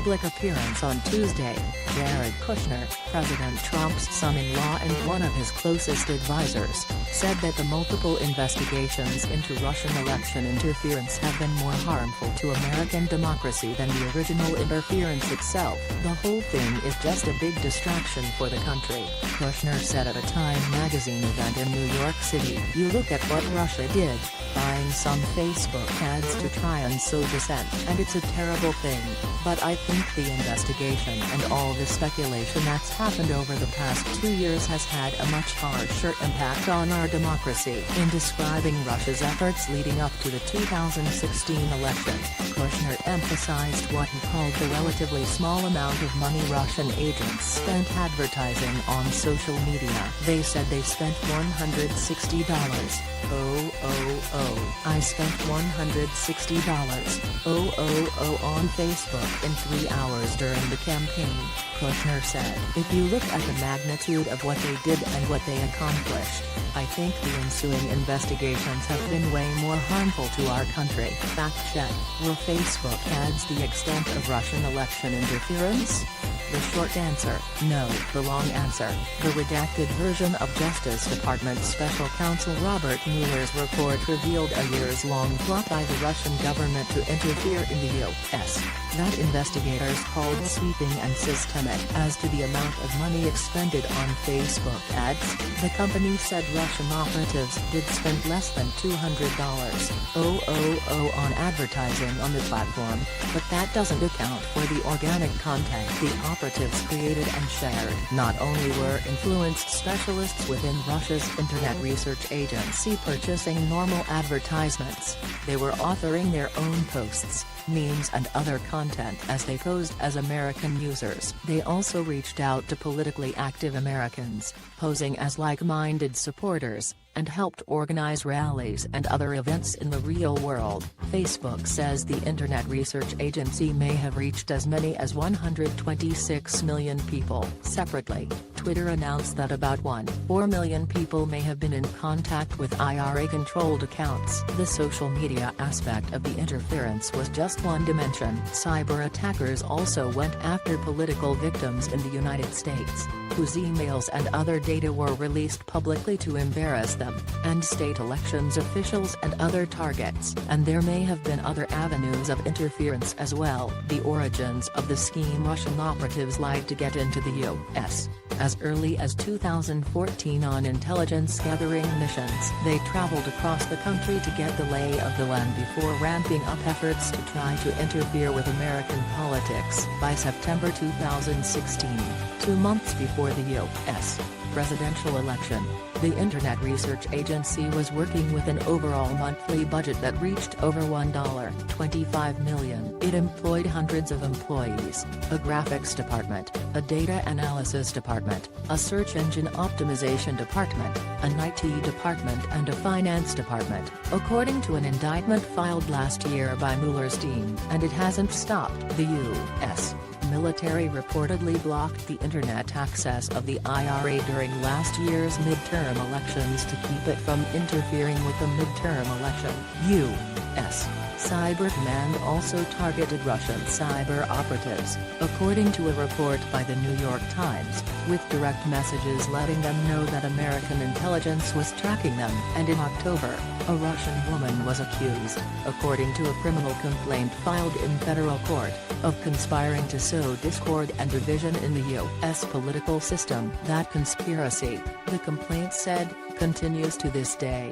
public appearance on Tuesday, Jared Kushner, President Trump's son-in-law and one of his closest advisors, said that the multiple investigations into Russian election interference have been more harmful to American democracy than the original interference itself. "The whole thing is just a big distraction for the country," Kushner said at a Time magazine event in New York City. "You look at what Russia did, buying some Facebook ads to try and sow dissent, and it's a terrible thing, but I think the investigation and all the speculation that's happened over the past 2 years has had a much harsher impact on our democracy." In describing Russia's efforts leading up to the 2016 election, Kushner emphasized what he called the relatively small amount of money Russian agents spent advertising on social media. They said they spent $160. I spent $160 on Facebook in 3 hours during the campaign, Kushner said. "If you look at the magnitude of what they did and what they accomplished, I think the ensuing investigations have been way more harmful to our country." Fact check: were Facebook ads the extent of Russian election interference? The short answer, no. The long answer, the redacted version of Justice Department Special Counsel Robert Mueller's report revealed a years-long plot by the Russian government to interfere in the U.S. that investigators called sweeping and systemic. As to the amount of money expended on Facebook ads, the company said Russian operatives did spend less than $200 on advertising on the platform, but that doesn't account for the organic content the operatives created and shared. Not only were influenced specialists within Russia's Internet Research Agency purchasing normal advertisements, they were authoring their own posts, memes and other content as they posed as American users. They also reached out to politically active Americans, posing as like-minded supporters, and helped organize rallies and other events in the real world. Facebook says the Internet Research Agency may have reached as many as 126 million people. Separately, Twitter announced that about 1.4 million people may have been in contact with IRA-controlled accounts. The social media aspect of the interference was just one dimension. Cyber attackers also went after political victims in the United States, whose emails and other data were released publicly to embarrass them, and state elections officials and other targets. And there may have been other avenues of interference as well. The origins of the scheme: Russian operatives lied to get into the U.S. as early as 2014 on intelligence-gathering missions. They traveled across the country to get the lay of the land before ramping up efforts to try to interfere with American politics. By September 2016, 2 months before the U.S. presidential election, the Internet Research Agency was working with an overall monthly budget that reached over $1.25 million. It employed hundreds of employees, a graphics department, a data analysis department, a search engine optimization department, an IT department and a finance department, according to an indictment filed last year by Mueller's team. And it hasn't stopped. The U.S. military reportedly blocked the internet access of the IRA during last year's midterm elections to keep it from interfering with the midterm election. U.S. Cyber Command also targeted Russian cyber operatives, according to a report by the New York Times, with direct messages letting them know that American intelligence was tracking them. And in October, a Russian woman was accused, according to a criminal complaint filed in federal court, of conspiring to sow discord and division in the U.S. political system. That conspiracy, the complaint said, continues to this day.